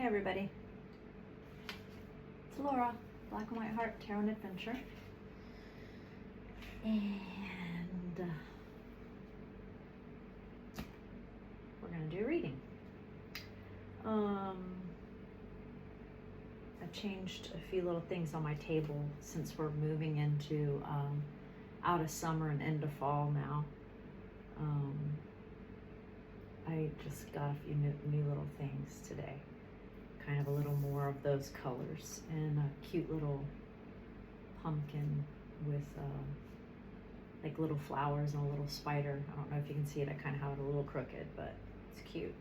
Hey everybody, it's Laura, Black and White Heart Tarot and Adventure, and we're going to do a reading. I've changed a few little things on my table since we're moving into out of summer and into fall now. I just got a few new little things today. Kind of a little more of those colors, and a cute little pumpkin with like little flowers and a little spider. I don't know if you can see it. I kind of have it a little crooked, but it's cute.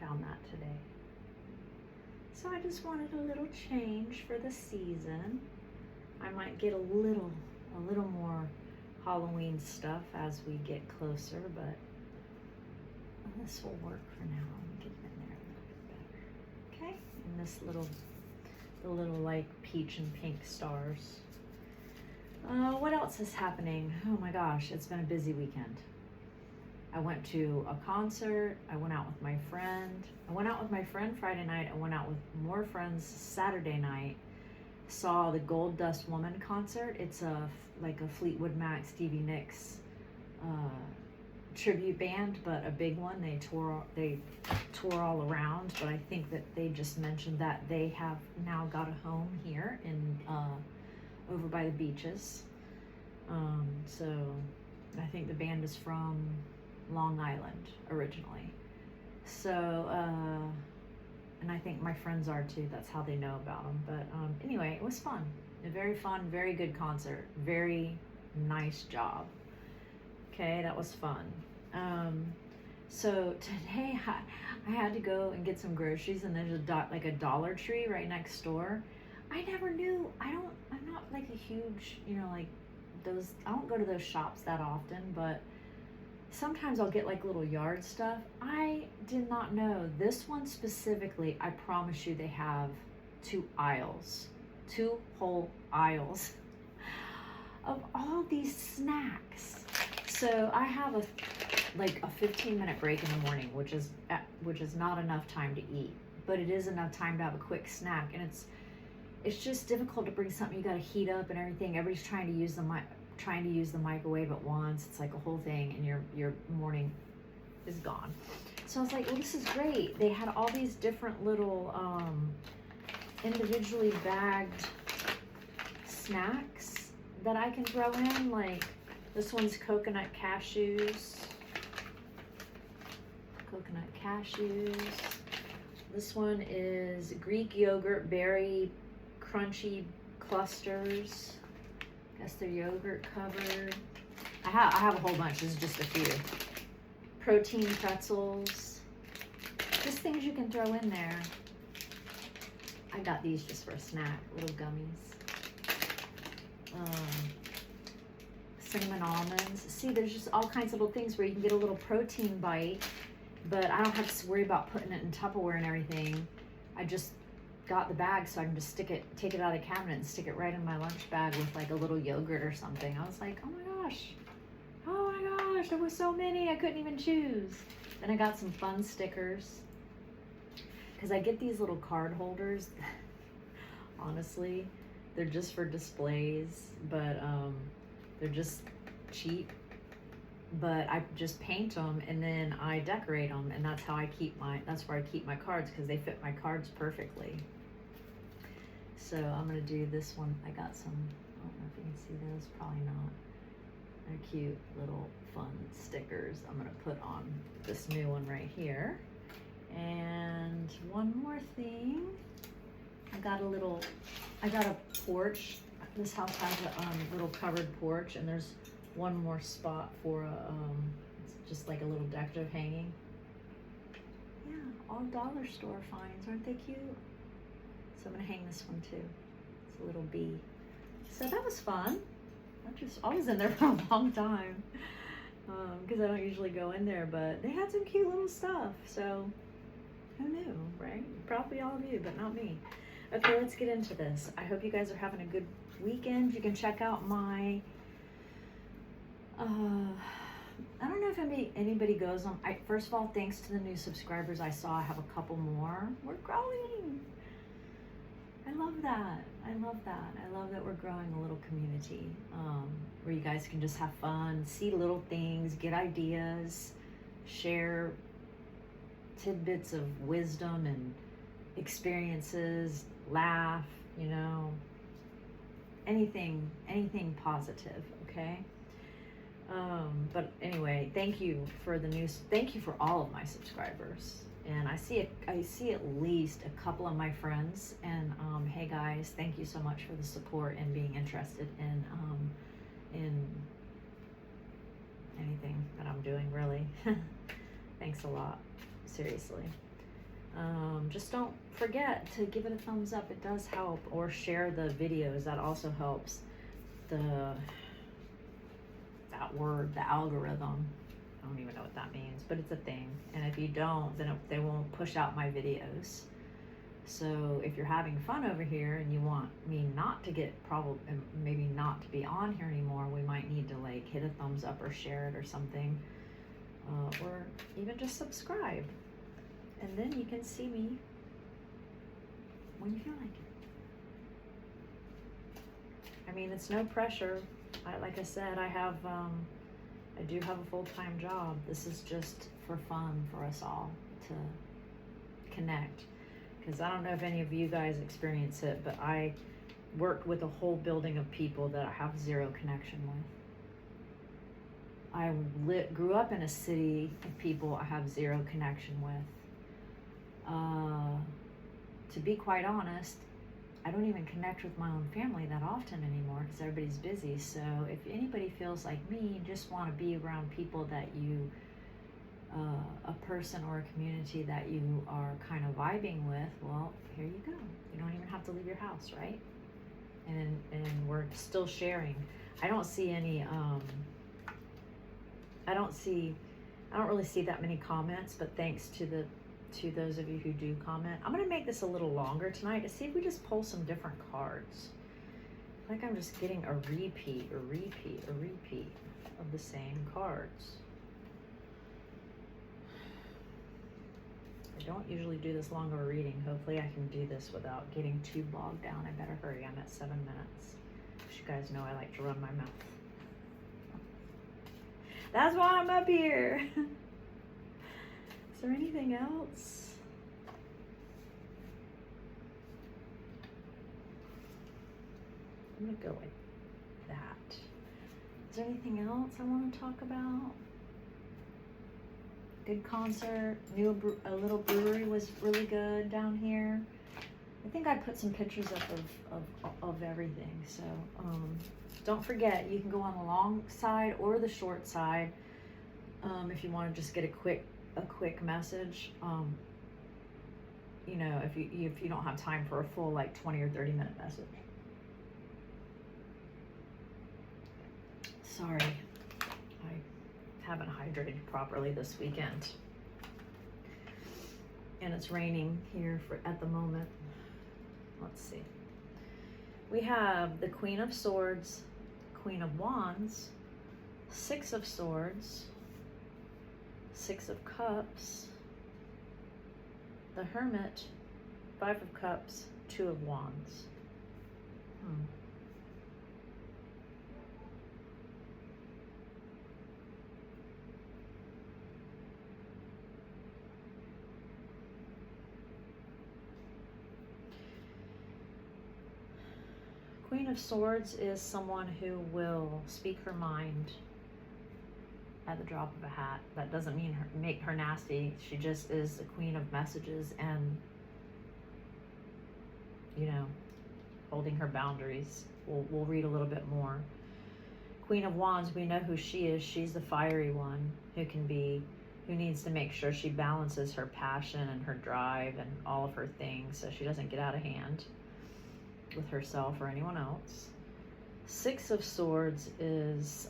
Found that today. So I just wanted a little change for the season. I might get a little more Halloween stuff as we get closer, but this will work for now. I'm getting in there a little bit better. Okay, and this the little like peach and pink stars. What else is happening? Oh my gosh, it's been a busy weekend. I went to a concert. I went out with my friend. I went out with my friend Friday night. I went out with more friends Saturday night. Saw the Gold Dust Woman concert. It's like a Fleetwood Mac, Stevie Nicks tribute band, but a big one. They tour all around, but I think that they just mentioned that they have now got a home here in over by the beaches. So I think the band is from Long Island originally. So and I think my friends are too. That's how they know about them. But anyway, it was fun. A very fun, very good concert. Very nice job. Okay, that was fun. So today I had to go and get some groceries, and there's like a Dollar Tree right next door. I never knew. I'm not like a huge, like those. I don't go to those shops that often, but sometimes I'll get like little yard stuff. I did not know this one specifically. I promise you, they have 2 whole aisles of all these snacks. So I have a 15-minute break in the morning, which is not enough time to eat, but it is enough time to have a quick snack. And it's just difficult to bring something you got to heat up and everything. Everybody's trying to use the microwave at once. It's like a whole thing, and your morning is gone. So I was like, well, this is great. They had all these different little individually bagged snacks that I can throw in. Like this one's coconut cashews. This one is Greek yogurt berry crunchy clusters. Guess they're yogurt covered. I have a whole bunch. This is just a few. Protein pretzels. Just things you can throw in there. I got these just for a snack. Little gummies. Cinnamon almonds. See, there's just all kinds of little things where you can get a little protein bite, but I don't have to worry about putting it in Tupperware and everything. I just got the bag so I can just take it out of the cabinet and stick it right in my lunch bag with like a little yogurt or something. I was like, oh my gosh, there were so many, I couldn't even choose. Then I got some fun stickers, because I get these little card holders. Honestly, they're just for displays, but they're just cheap. But I just paint them and then I decorate them, and that's how that's where I keep my cards, because they fit my cards perfectly. So I'm gonna do this one. I got some, I don't know if you can see those, probably not. They're cute little fun stickers I'm gonna put on this new one right here. And one more thing, I got a porch. This house has a little covered porch, and there's one more spot for it's just like a little decorative hanging. Yeah, all dollar store finds. Aren't they cute? So I'm gonna hang this one too. It's a little bee. So that was fun. I was in there for a long time, because I don't usually go in there, but they had some cute little stuff. So who knew, right? Probably all of you, but not me. Okay, let's get into this. I hope you guys are having a good weekend. You can check out my I don't know if anybody goes on. First of all, thanks to the new subscribers I saw, I have a couple more. We're growing. I love that. I love that. I love that we're growing a little community where you guys can just have fun, see little things, get ideas, share tidbits of wisdom and experiences, laugh, you know, anything positive, okay? But anyway, thank you for the news. Thank you for all of my subscribers. And I see at least a couple of my friends. And hey guys, thank you so much for the support and being interested in anything that I'm doing, really. Thanks a lot, seriously. Just don't forget to give it a thumbs up. It does help. Or share the videos. That also helps. That word, the algorithm, I don't even know what that means, but it's a thing. And if you don't, then they won't push out my videos. So if you're having fun over here and you want me not to get maybe not to be on here anymore, we might need to like hit a thumbs up or share it or something, or even just subscribe, and then you can see me when you feel like it. I mean, it's no pressure. Like I said, I do have a full-time job. This is just for fun for us all to connect. Because I don't know if any of you guys experience it, but I work with a whole building of people that I have zero connection with. I grew up in a city of people I have zero connection with. To be quite honest, I don't even connect with my own family that often anymore because everybody's busy. So if anybody feels like me, just want to be around people that you, a person or a community that you are kind of vibing with, well, here you go. You don't even have to leave your house, right? And we're still sharing. I don't see any, I don't really see that many comments, but thanks to those of you who do comment. I'm going to make this a little longer tonight to see if we just pull some different cards. I feel like I'm just getting a repeat of the same cards. I don't usually do this long of a reading. Hopefully I can do this without getting too bogged down. I better hurry. I'm at 7 minutes. As you guys know, I like to run my mouth. That's why I'm up here. Is there anything else? I'm gonna go with that. Is there anything else I want to talk about? Good concert. A little brewery was really good down here. I think I put some pictures up of everything. So don't forget, you can go on the long side or the short side if you want to just get a quick message. You know, if you don't have time for a full like 20 or 30 minute message. Sorry, I haven't hydrated properly this weekend, and it's raining here at the moment. Let's see. We have the Queen of Swords, Queen of Wands, Six of Swords, Six of Cups, the Hermit, Five of Cups, Two of Wands. Queen of Swords is someone who will speak her mind at the drop of a hat. That doesn't mean make her nasty. She just is the queen of messages and, you know, holding her boundaries. We'll read a little bit more. Queen of Wands, we know who she is. She's the fiery one who needs to make sure she balances her passion and her drive and all of her things so she doesn't get out of hand with herself or anyone else. Six of Swords is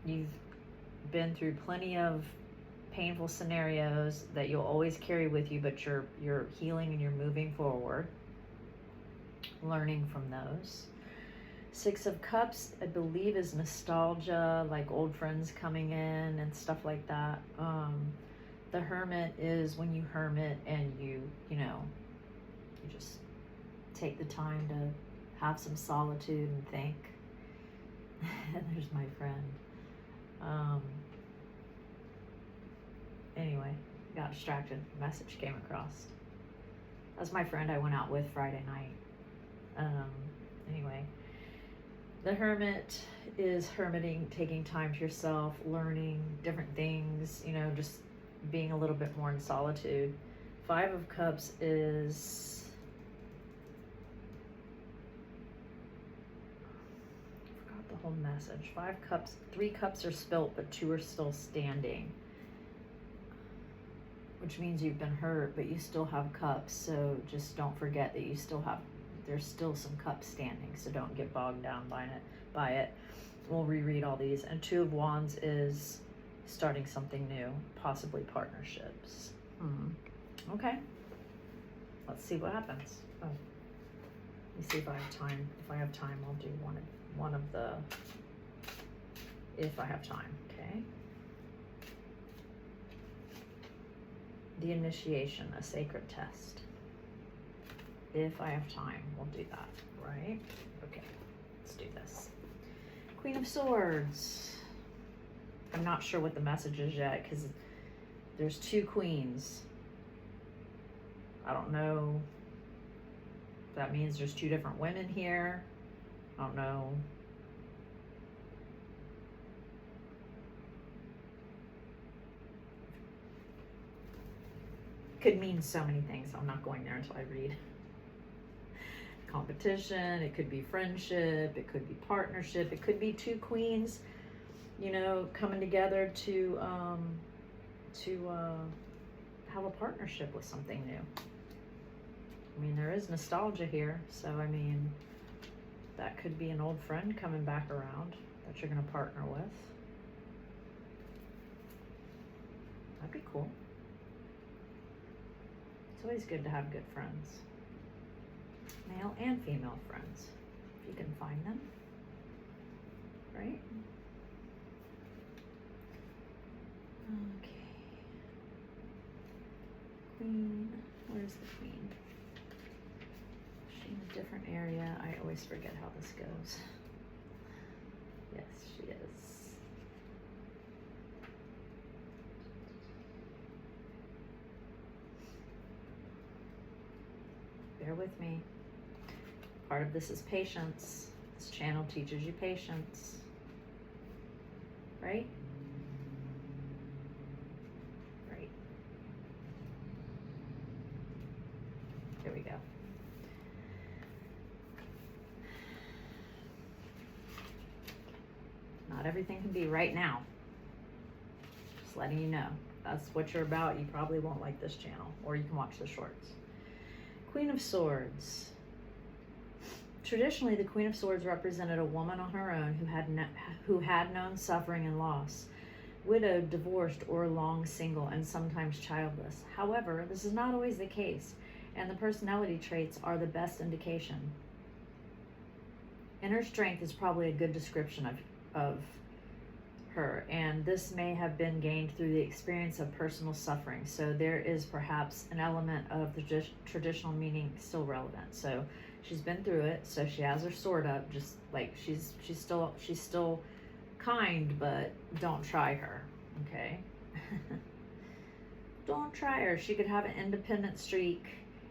you've been through plenty of painful scenarios that you'll always carry with you, but you're healing and you're moving forward, learning from those. Six of Cups, I believe, is nostalgia, like old friends coming in and stuff like that. The Hermit is when you hermit and you just take the time to have some solitude and think. And there's my friend. Anyway, got distracted. Message came across. That's my friend I went out with Friday night. Anyway, the Hermit is hermiting, taking time to yourself, learning different things, just being a little bit more in solitude. Five of Cups is, I forgot the whole message. 5 cups, 3 cups are spilt, but 2 are still standing. Which means you've been hurt, but you still have cups. So just don't forget that there's still some cups standing. So don't get bogged down by it. We'll reread all these. And 2 of Wands is starting something new, possibly partnerships. Okay. Let's see what happens. Oh, let me see if I have time. If I have time, I'll do one of the, if I have time, okay? The Initiation, a sacred test. If I have time, we'll do that, right? Okay, let's do this. Queen of Swords. I'm not sure what the message is yet because there's 2 queens. I don't know if that means there's 2 different women here. I don't know. Could mean so many things. I'm not going there until I read. Competition, it could be friendship, it could be partnership, it could be 2 queens, coming together to have a partnership with something new. I mean, there is nostalgia here, so I mean, that could be an old friend coming back around that you're going to partner with. That'd be cool. It's always good to have good friends. Male and female friends, if you can find them. Right? Okay. Queen. Where's the queen? Is she in a different area? I always forget how this goes. Yes, she is. Bear with me. Part of this is patience. This channel teaches you patience. Right? Right. Here we go. Not everything can be right now. Just letting you know. If that's what you're about, you probably won't like this channel, or you can watch the shorts. Queen of Swords. Traditionally, the Queen of Swords represented a woman on her own who had known suffering and loss, widowed, divorced, or long single, and sometimes childless. However, this is not always the case, and the personality traits are the best indication. Inner strength is probably a good description of her, and this may have been gained through the experience of personal suffering. So there is perhaps an element of the traditional meaning still relevant. So she's been through it, so she has her sword up, just like she's still kind, but don't try her, okay? Don't try her. She could have an independent streak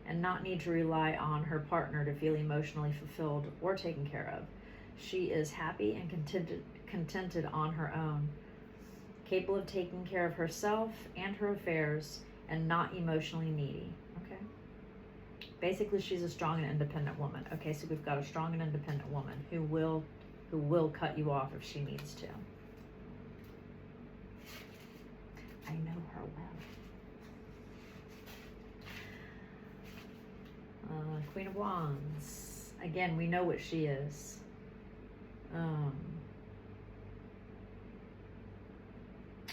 and not need to rely on her partner to feel emotionally fulfilled or taken care of. She is happy and contented on her own, capable of taking care of herself and her affairs, and not emotionally needy. Okay. Basically, she's a strong and independent woman. Okay, so we've got a strong and independent woman who will cut you off if she needs to. I know her well. Queen of Wands. Again, we know what she is.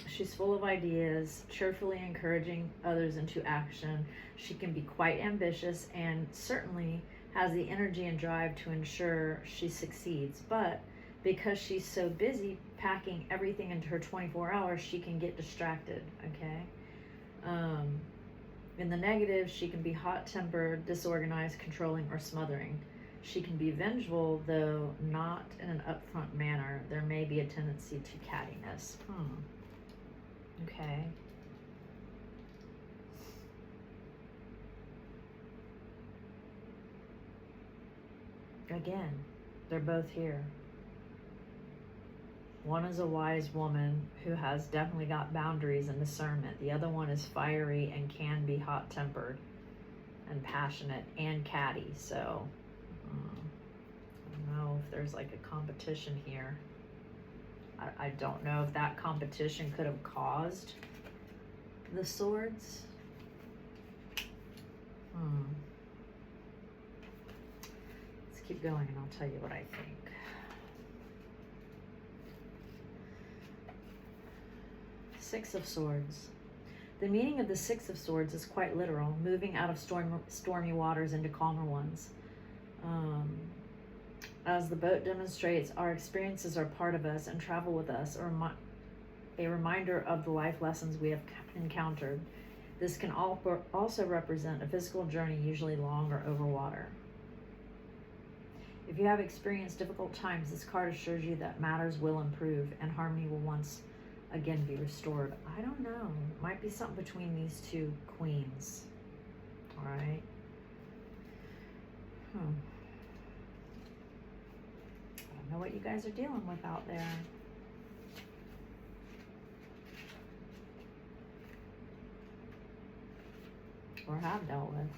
She's full of ideas, cheerfully encouraging others into action. She can be quite ambitious and certainly has the energy and drive to ensure she succeeds. But because she's so busy packing everything into her 24 hours, she can get distracted, okay? In the negative, she can be hot-tempered, disorganized, controlling, or smothering. She can be vengeful, though not in an upfront manner. There may be a tendency to cattiness. Okay. Again, they're both here. One is a wise woman who has definitely got boundaries and discernment. The other one is fiery and can be hot-tempered and passionate and catty. So, I don't know if there's like a competition here. I don't know if that competition could have caused the swords. Let's keep going and I'll tell you what I think. Six of Swords. The meaning of the Six of Swords is quite literal, moving out of stormy waters into calmer ones. As the boat demonstrates, our experiences are part of us and travel with us, or a reminder of the life lessons we have encountered. This can also represent a physical journey, usually long or over water. If you have experienced difficult times, this card assures you that matters will improve and harmony will once again be restored. I don't know. Might be something between these two queens. All right. I don't know what you guys are dealing with out there. Or have dealt with.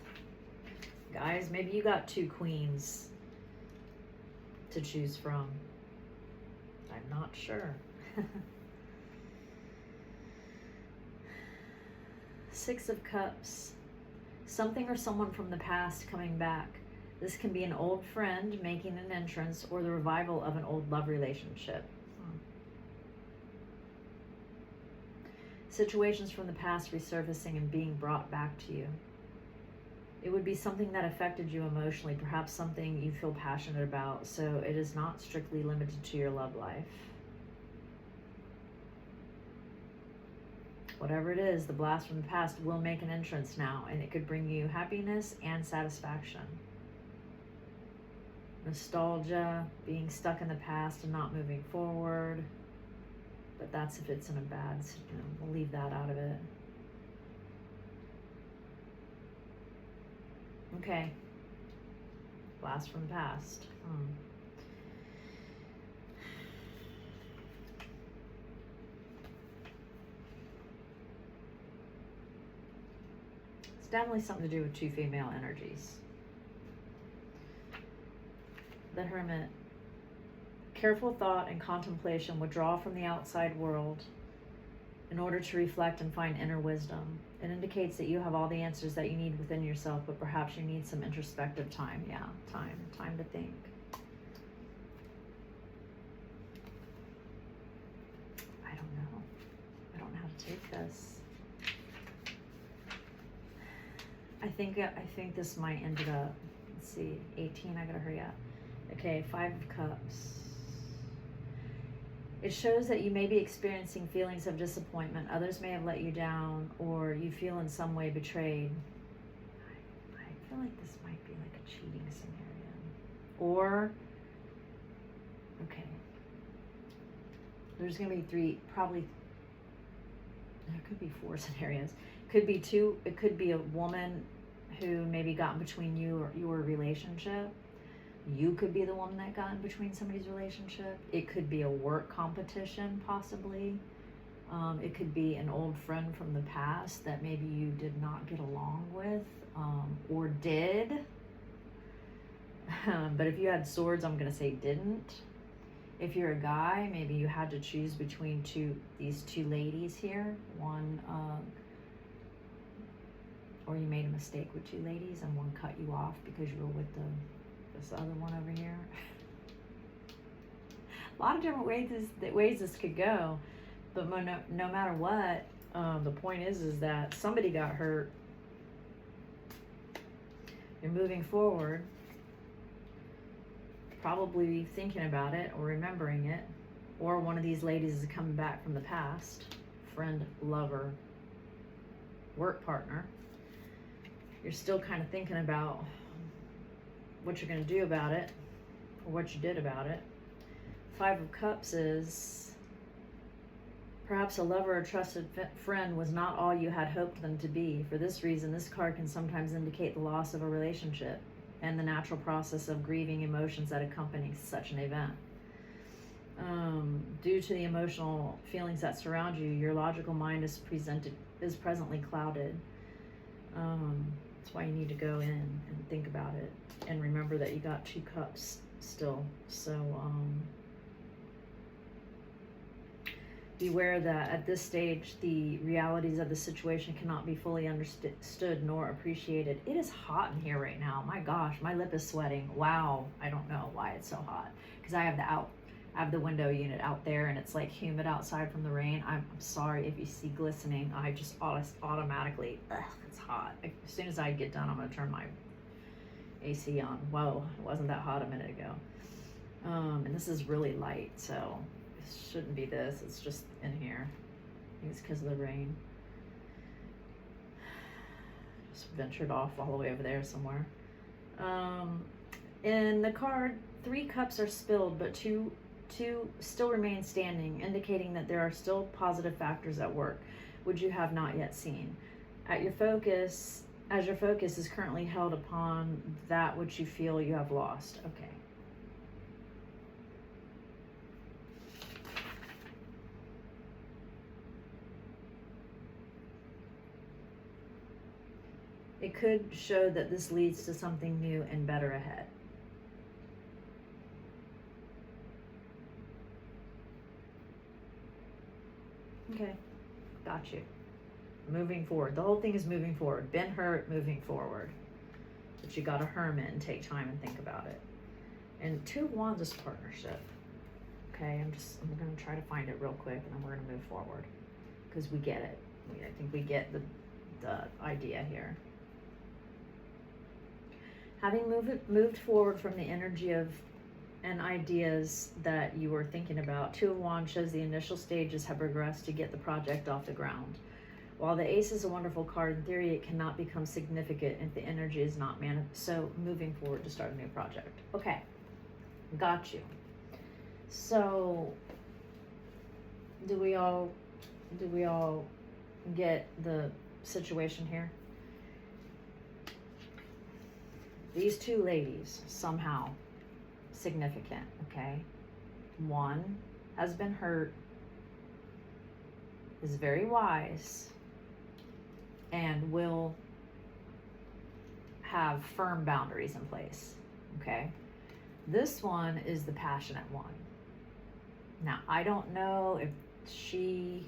Guys, maybe you got two queens to choose from. I'm not sure. Six of Cups. Something or someone from the past coming back. This can be an old friend making an entrance or the revival of an old love relationship. Situations from the past resurfacing and being brought back to you. It would be something that affected you emotionally, perhaps something you feel passionate about, so it is not strictly limited to your love life. Whatever it is, the blast from the past will make an entrance now, and it could bring you happiness and satisfaction. Nostalgia, being stuck in the past and not moving forward. But that's if it's in a bad, we'll leave that out of it. Okay. Blast from the past. It's definitely something to do with two female energies. The Hermit. Careful thought and contemplation withdraw from the outside world in order to reflect and find inner wisdom. It indicates that you have all the answers that you need within yourself, but perhaps you need some introspective time. Yeah, time to think. I don't know. I don't know how to take this. I think this might end up, let's see, 18, I gotta hurry up. Okay, 5 of Cups. It shows that you may be experiencing feelings of disappointment. Others may have let you down, or you feel in some way betrayed. I feel like this might be like a cheating scenario. Or, okay, there's going to be 3, probably, there could be 4 scenarios. Could be 2, it could be a woman who maybe got in between you or your relationship. You could be the one that got in between somebody's relationship. It could be a work competition, possibly. It could be an old friend from the past that maybe you did not get along with, or did. But if you had swords, I'm going to say didn't. If you're a guy, maybe you had to choose between these two ladies here. One, or you made a mistake with 2 ladies and one cut you off because you were with this other one over here. A lot of different ways this could go, but no matter what, the point is that somebody got hurt. You're moving forward. probably thinking about it or remembering it, or one of these ladies is coming back from the past, friend, lover, work partner. You're still kind of thinking about what you're going to do about it, or what you did about it. Five of Cups is perhaps a lover or trusted friend was not all you had hoped them to be. For this reason, this card can sometimes indicate the loss of a relationship and the natural process of grieving emotions that accompany such an event. Due to the emotional feelings that surround you, your logical mind is presently clouded. That's why you need to go in and think about it and remember that you got 2 cups still. So beware that at this stage the realities of the situation cannot be fully understood nor appreciated. It is hot in here right now. My gosh, my lip is sweating. Wow, I don't know why it's so hot, because I have the window unit out there and it's like humid outside from the rain. I'm sorry if you see glistening. I just automatically, it's hot. As soon as I get done, I'm gonna turn my AC on. Whoa, it wasn't that hot a minute ago. And this is really light, so it shouldn't be this. It's just in here. I think it's because of the rain. Just ventured off all the way over there somewhere. In the card, 3 cups are spilled, but two still remain standing, indicating that there are still positive factors at work, which you have not yet seen. As your focus is currently held upon that which you feel you have lost. Okay. It could show that this leads to something new and better ahead. Okay, got you. Moving forward. The whole thing is moving forward. Been hurt, moving forward. But you got to hermit and take time and think about it. And 2 of Wands is partnership. Okay, I'm going to try to find it real quick, and then we're going to move forward, because we get it. I think we get the idea here. Having moved forward from the energy of and ideas that you were thinking about, 2 of Wands shows the initial stages have progressed to get the project off the ground. While the Ace is a wonderful card, in theory it cannot become significant if the energy is not so moving forward to start a new project. Okay, got you. So do we all get the situation here? These 2 ladies, somehow significant, okay? One has been hurt, is very wise, and will have firm boundaries in place, okay? This one is the passionate one. Now, I don't know if she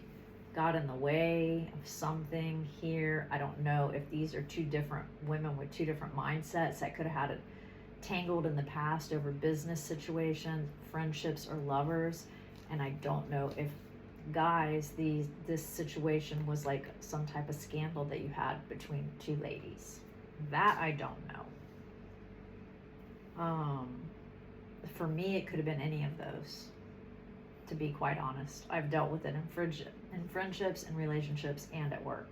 got in the way of something here. I don't know if these are 2 different women with 2 different mindsets that could have had it tangled in the past over business situations, friendships, or lovers. And I don't know if, guys, this situation was like some type of scandal that you had between 2 ladies. That I don't know. For me, it could have been any of those, to be quite honest. I've dealt with it in friendships and relationships and at work.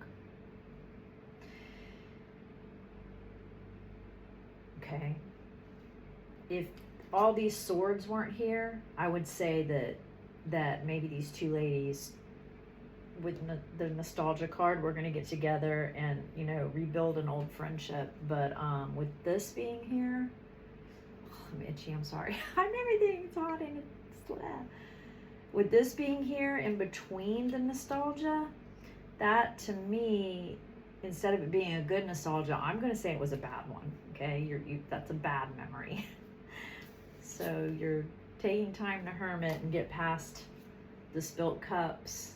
Okay. If all these swords weren't here, I would say that maybe these 2 ladies with the nostalgia card, we're going to get together and, rebuild an old friendship. But with this being here, I'm itchy, I'm sorry. I'm everything, it's hot and it's with this being here in between the nostalgia, that to me, instead of it being a good nostalgia, I'm going to say it was a bad one. Okay, that's a bad memory. So you're taking time to hermit and get past the spilt cups,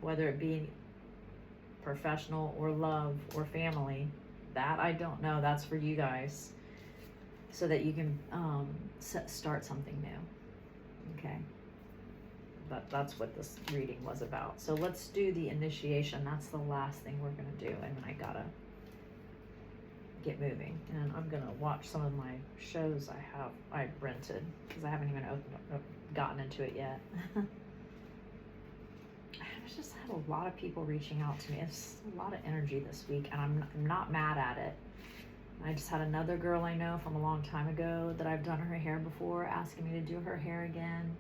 whether it be professional or love or family. That I don't know. That's for you guys, so that you can start something new. Okay. But that's what this reading was about. So let's do the initiation. That's the last thing we're going to do. And I gotta get moving. And I'm gonna watch some of my shows I rented, because I haven't even gotten into it yet. I've just had a lot of people reaching out to me. It's a lot of energy this week, and I'm not mad at it. I just had another girl I know from a long time ago that I've done her hair before, asking me to do her hair again.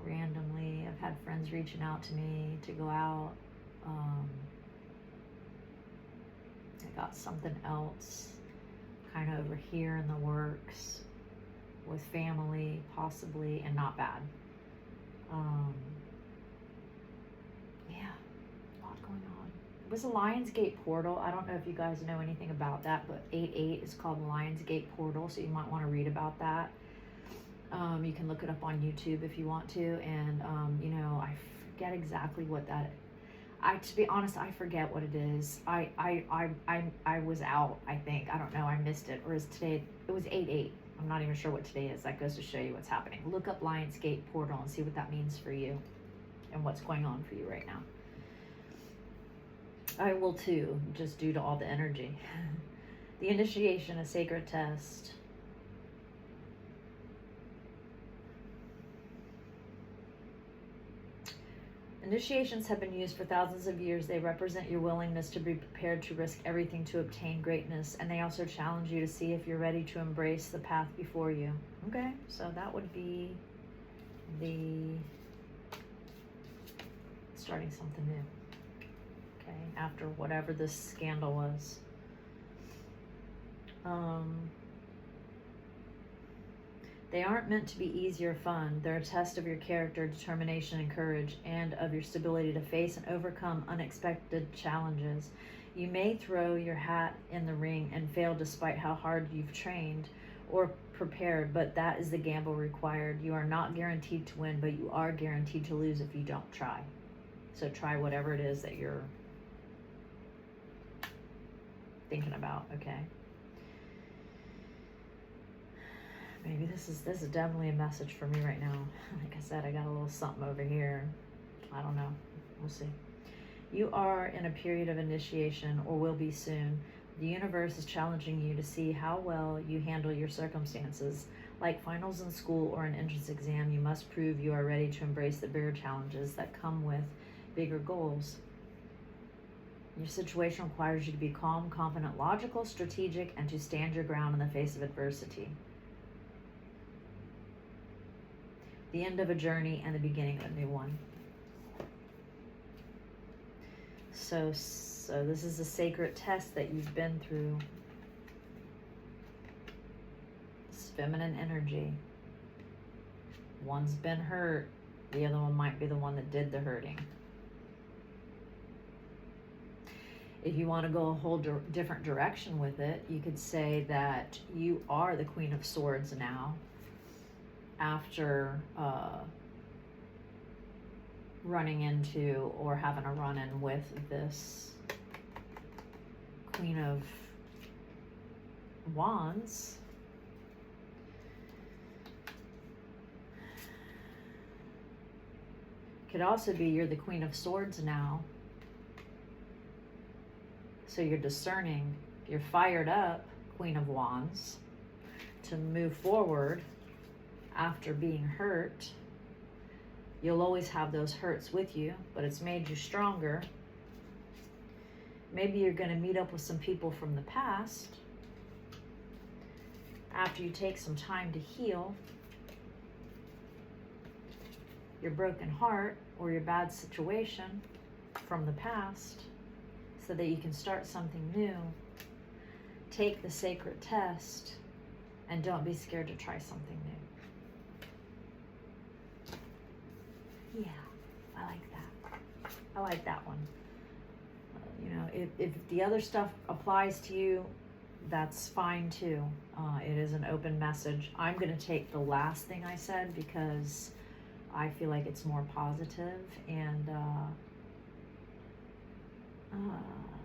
Randomly, I've had friends reaching out to me to go out. I got something else kind of over here in the works with family, possibly, and not bad. Yeah, a lot going on. It was a Lionsgate portal. I don't know if you guys know anything about that, but 8/8 is called the Lionsgate portal, so you might want to read about that. You can look it up on YouTube if you want to, and you know, I forget exactly what that is. To be honest, I forget what it is. I was out, I think. I don't know, I missed it. Or is today, it was 8/8. I'm not even sure what today is. That goes to show you what's happening. Look up Lionsgate portal and see what that means for you and what's going on for you right now. I will too, just due to all the energy. The initiation, a sacred test. Initiations have been used for thousands of years. They represent your willingness to be prepared to risk everything to obtain greatness, and they also challenge you to see if you're ready to embrace the path before you. Okay, so that would be the starting something new. Okay, after whatever this scandal was. They aren't meant to be easy or fun. They're a test of your character, determination, and courage, and of your stability to face and overcome unexpected challenges. You may throw your hat in the ring and fail despite how hard you've trained or prepared, but that is the gamble required. You are not guaranteed to win, but you are guaranteed to lose if you don't try. So try whatever it is that you're thinking about, okay? Maybe this is definitely a message for me right now. Like I said, I got a little something over here. I don't know. We'll see. You are in a period of initiation, or will be soon. The universe is challenging you to see how well you handle your circumstances. Like finals in school or an entrance exam, you must prove you are ready to embrace the bigger challenges that come with bigger goals. Your situation requires you to be calm, confident, logical, strategic, and to stand your ground in the face of adversity. The end of a journey and the beginning of a new one. So this is a sacred test that you've been through. It's feminine energy. One's been hurt. The other one might be the one that did the hurting. If you want to go a whole different direction with it, you could say that you are the Queen of Swords now. After running into or having a run-in with this Queen of Wands. Could also be you're the Queen of Swords now. So you're discerning, you're fired up, Queen of Wands, to move forward. After being hurt, you'll always have those hurts with you, but it's made you stronger. Maybe you're going to meet up with some people from the past after you take some time to heal your broken heart or your bad situation from the past so that you can start something new. Take the sacred test and don't be scared to try something new. Yeah, I like that. I like that one. You know, if the other stuff applies to you, that's fine too. It is an open message. I'm going to take the last thing I said because I feel like it's more positive, and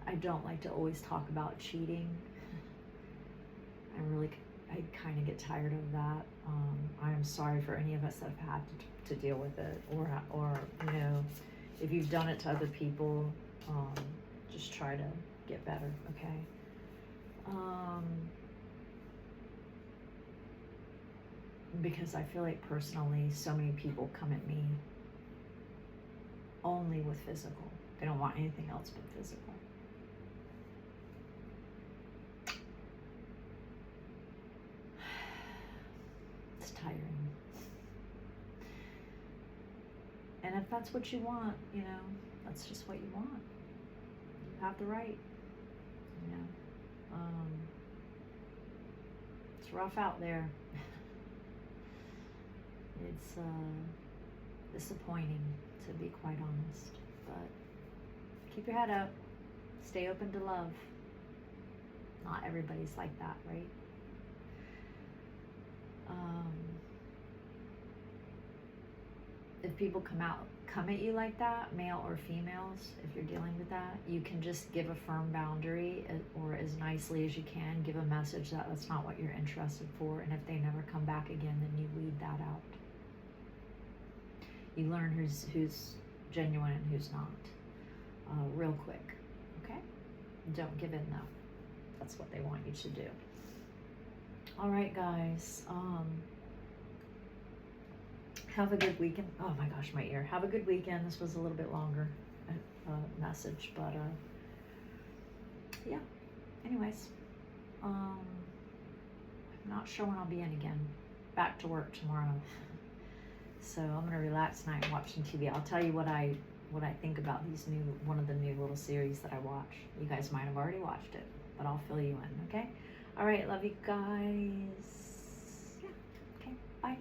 I don't like to always talk about cheating. I kind of get tired of that. I am sorry for any of us that have had to deal with it, or you know, if you've done it to other people, just try to get better, okay? Because I feel like personally, so many people come at me only with physical. They don't want anything else but physical. It's tiring. And if that's what you want, you know, that's just what you want. You have the right, you know. It's rough out there. It's disappointing, to be quite honest. But keep your head up. Stay open to love. Not everybody's like that, right? If people come at you like that, male or females, if you're dealing with that, you can just give a firm boundary, or as nicely as you can, give a message that that's not what you're interested for, and if they never come back again, then you weed that out. You learn who's genuine and who's not, real quick, okay? Don't give in though. That's what they want you to do. All right, guys. Have a good weekend. Oh my gosh, my ear. Have a good weekend. This was a little bit longer message, but yeah. Anyways, I'm not sure when I'll be in again. Back to work tomorrow. So I'm gonna relax tonight and watch some TV. I'll tell you what I think about one of the new little series that I watch. You guys might have already watched it, but I'll fill you in, okay? All right, love you guys. Yeah, okay, bye.